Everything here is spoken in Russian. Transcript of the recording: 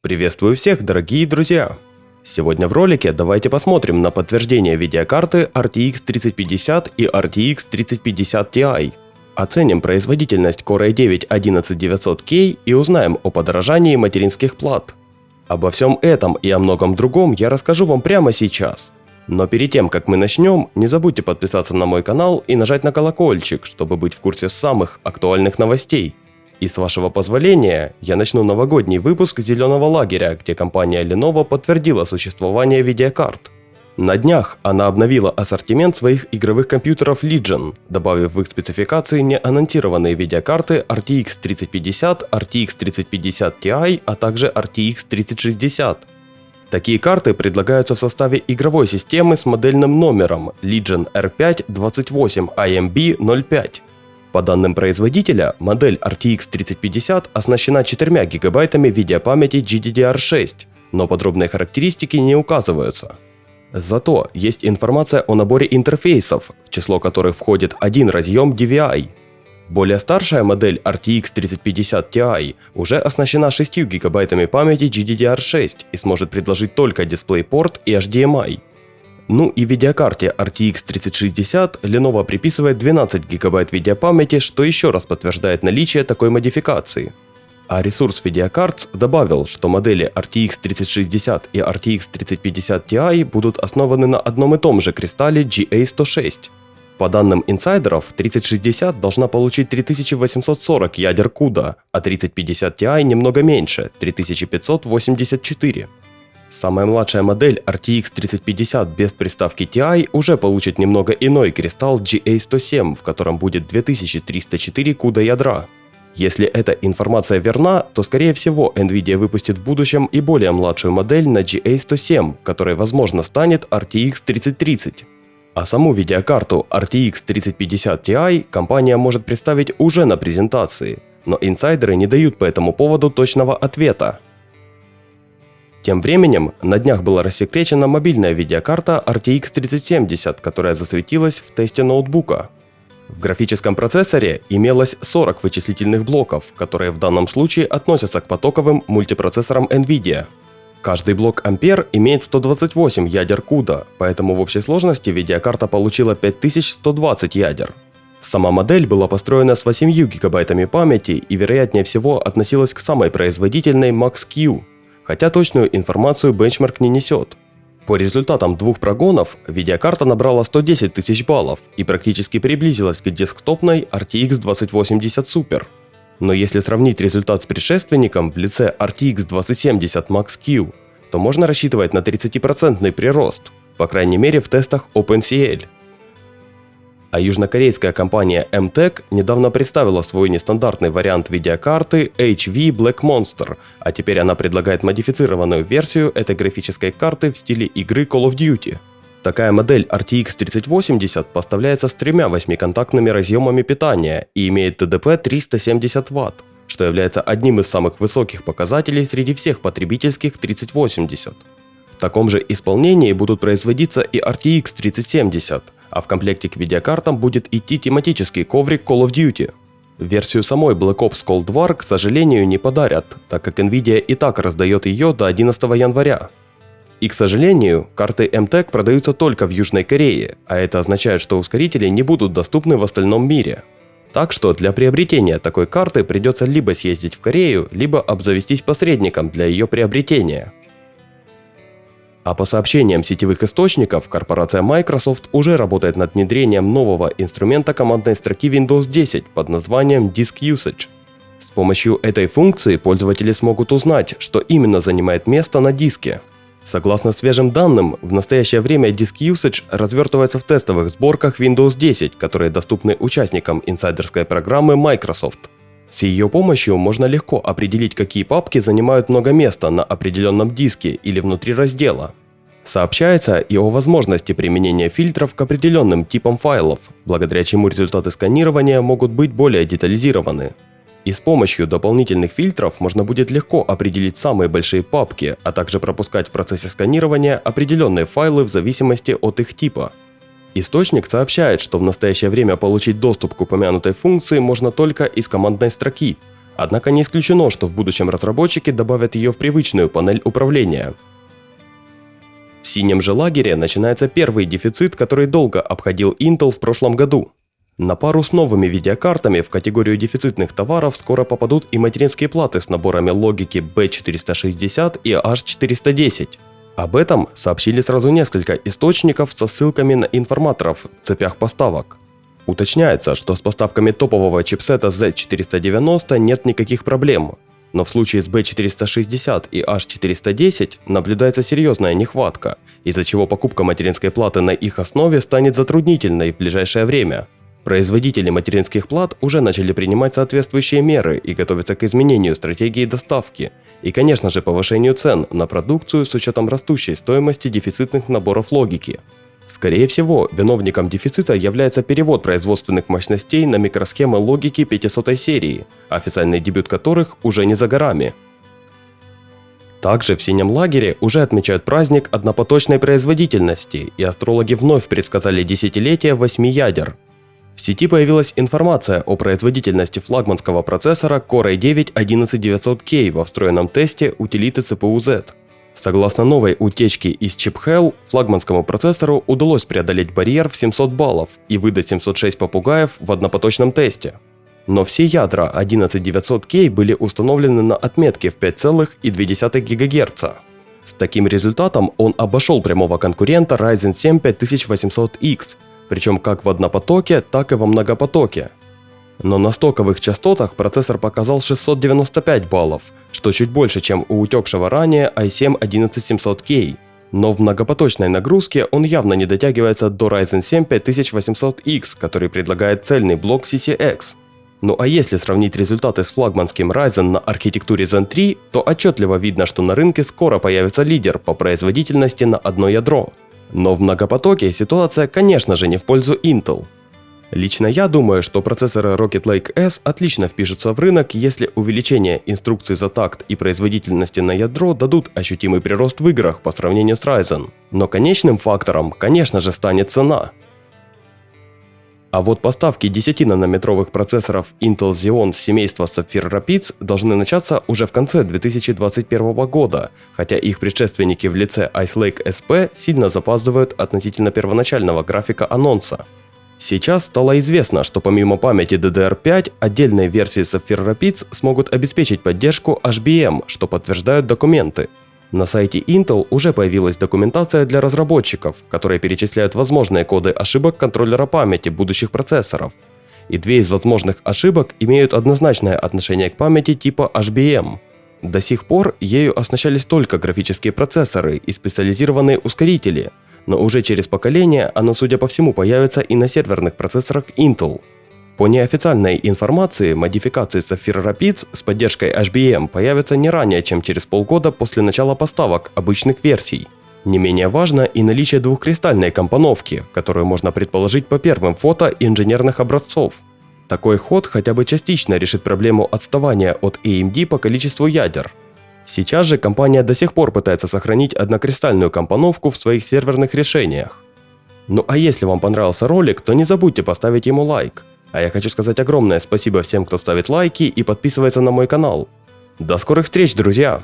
Приветствую всех, дорогие друзья! Сегодня в ролике давайте посмотрим на подтверждение видеокарты RTX 3050 и RTX 3050 Ti. Оценим производительность Core i9-11900K и узнаем о подорожании материнских плат. Обо всем этом и о многом другом я расскажу вам прямо сейчас. Но перед тем, как мы начнем, не забудьте подписаться на мой канал и нажать на колокольчик, чтобы быть в курсе самых актуальных новостей. И с вашего позволения, я начну новогодний выпуск «Зеленого лагеря», где компания Lenovo подтвердила существование видеокарт. На днях она обновила ассортимент своих игровых компьютеров Legion, добавив в их спецификации неанонсированные видеокарты RTX 3050, RTX 3050 Ti, а также RTX 3060. Такие карты предлагаются в составе игровой системы с модельным номером Legion R5 28IMB05. По данным производителя, модель RTX 3050 оснащена 4 гигабайтами видеопамяти GDDR6, но подробные характеристики не указываются. Зато есть информация о наборе интерфейсов, в число которых входит один разъем DVI. Более старшая модель RTX 3050 Ti уже оснащена 6 гигабайтами памяти GDDR6 и сможет предложить только DisplayPort и HDMI. Ну и видеокарте RTX 3060 Lenovo приписывает 12 гигабайт видеопамяти, что еще раз подтверждает наличие такой модификации. А ресурс Videocards добавил, что модели RTX 3060 и RTX 3050 Ti будут основаны на одном и том же кристалле GA106. По данным инсайдеров, 3060 должна получить 3840 ядер CUDA, а 3050 Ti немного меньше – 3584. Самая младшая модель RTX 3050 без приставки Ti уже получит немного иной кристалл GA107, в котором будет 2304 CUDA ядра. Если эта информация верна, то скорее всего Nvidia выпустит в будущем и более младшую модель на GA107, которой возможно станет RTX 3030. А саму видеокарту RTX 3050 Ti компания может представить уже на презентации, но инсайдеры не дают по этому поводу точного ответа. Тем временем, на днях была рассекречена мобильная видеокарта RTX 3070, которая засветилась в тесте ноутбука. В графическом процессоре имелось 40 вычислительных блоков, которые в данном случае относятся к потоковым мультипроцессорам Nvidia. Каждый блок Ampere имеет 128 ядер CUDA, поэтому в общей сложности видеокарта получила 5120 ядер. Сама модель была построена с 8 гигабайтами памяти и вероятнее всего относилась к самой производительной Max-Q, хотя точную информацию бенчмарк не несет. По результатам двух прогонов видеокарта набрала 110 тысяч баллов и практически приблизилась к десктопной RTX 2080 Super. Но если сравнить результат с предшественником в лице RTX 2070 Max-Q, то можно рассчитывать на 30% прирост, по крайней мере в тестах OpenCL. А южнокорейская компания MTech недавно представила свой нестандартный вариант видеокарты HV Black Monster, а теперь она предлагает модифицированную версию этой графической карты в стиле игры Call of Duty. Такая модель RTX 3080 поставляется с 3 8-контактными разъемами питания и имеет ТДП 370 Вт, что является одним из самых высоких показателей среди всех потребительских 3080. В таком же исполнении будут производиться и RTX 3070, а в комплекте к видеокартам будет идти тематический коврик Call of Duty. Версию самой Black Ops Cold War, к сожалению, не подарят, так как Nvidia и так раздает ее до 11 января. И, к сожалению, карты MTech продаются только в Южной Корее, а это означает, что ускорители не будут доступны в остальном мире. Так что для приобретения такой карты придется либо съездить в Корею, либо обзавестись посредником для ее приобретения. А по сообщениям сетевых источников, корпорация Microsoft уже работает над внедрением нового инструмента командной строки Windows 10 под названием Disk Usage. С помощью этой функции пользователи смогут узнать, что именно занимает место на диске. Согласно свежим данным, в настоящее время Disk Usage развертывается в тестовых сборках Windows 10, которые доступны участникам инсайдерской программы Microsoft. С ее помощью можно легко определить, какие папки занимают много места на определенном диске или внутри раздела. Сообщается и о возможности применения фильтров к определенным типам файлов, благодаря чему результаты сканирования могут быть более детализированы. И с помощью дополнительных фильтров можно будет легко определить самые большие папки, а также пропускать в процессе сканирования определенные файлы в зависимости от их типа. Источник сообщает, что в настоящее время получить доступ к упомянутой функции можно только из командной строки, Однако не исключено, что в будущем разработчики добавят ее в привычную панель управления. В синем же лагере начинается первый дефицит, который долго обходил Intel в прошлом году. На пару с новыми видеокартами в категорию дефицитных товаров скоро попадут и материнские платы с наборами логики B460 и H410. Об этом сообщили сразу несколько источников со ссылками на информаторов в цепях поставок. Уточняется, что с поставками топового чипсета Z490 нет никаких проблем, но в случае с B460 и H410 наблюдается серьезная нехватка, из-за чего покупка материнской платы на их основе станет затруднительной в ближайшее время. Производители материнских плат уже начали принимать соответствующие меры и готовятся к изменению стратегии доставки и, конечно же, повышению цен на продукцию с учетом растущей стоимости дефицитных наборов логики. Скорее всего, виновником дефицита является перевод производственных мощностей на микросхемы логики 500 серии, официальный дебют которых уже не за горами. Также в синем лагере уже отмечают праздник однопоточной производительности, и астрологи вновь предсказали десятилетие 8 ядер. В сети появилась информация о производительности флагманского процессора Core i9-11900K во встроенном тесте утилиты CPU-Z. Согласно новой утечке из ChipHell, флагманскому процессору удалось преодолеть барьер в 700 баллов и выдать 706 попугаев в однопоточном тесте. Но все ядра 11900K были установлены на отметке в 5,2 ГГц. С таким результатом он обошел прямого конкурента Ryzen 7 5800X, причем как в однопотоке, так и во многопотоке. Но на стоковых частотах процессор показал 695 баллов, что чуть больше, чем у утекшего ранее i7-11700K. Но в многопоточной нагрузке он явно не дотягивается до Ryzen 7 5800X, который предлагает цельный блок CCX. Ну а если сравнить результаты с флагманским Ryzen на архитектуре Zen 3, то отчетливо видно, что на рынке скоро появится лидер по производительности на одно ядро. Но в многопотоке ситуация, конечно же, не в пользу Intel. Лично я думаю, что процессоры Rocket Lake S отлично впишутся в рынок, если увеличение инструкций за такт и производительности на ядро дадут ощутимый прирост в играх по сравнению с Ryzen. Но конечным фактором, конечно же, станет цена. А вот поставки 10-нанометровых процессоров Intel Xeon семейства Sapphire Rapids должны начаться уже в конце 2021 года, хотя их предшественники в лице Ice Lake SP сильно запаздывают относительно первоначального графика анонса. Сейчас стало известно, что помимо памяти DDR5, отдельные версии Sapphire Rapids смогут обеспечить поддержку HBM, что подтверждают документы. На сайте Intel уже появилась документация для разработчиков, которые перечисляют возможные коды ошибок контроллера памяти будущих процессоров. И две из возможных ошибок имеют однозначное отношение к памяти типа HBM. До сих пор ею оснащались только графические процессоры и специализированные ускорители, но уже через поколение она, судя по всему, появится и на серверных процессорах Intel. По неофициальной информации, модификации Sapphire Rapids с поддержкой HBM появятся не ранее, чем через полгода после начала поставок обычных версий. Не менее важно и наличие двухкристальной компоновки, которую можно предположить по первым фото инженерных образцов. Такой ход хотя бы частично решит проблему отставания от AMD по количеству ядер. Сейчас же компания до сих пор пытается сохранить однокристальную компоновку в своих серверных решениях. Ну а если вам понравился ролик, то не забудьте поставить ему лайк. А я хочу сказать огромное спасибо всем, кто ставит лайки и подписывается на мой канал. До скорых встреч, друзья!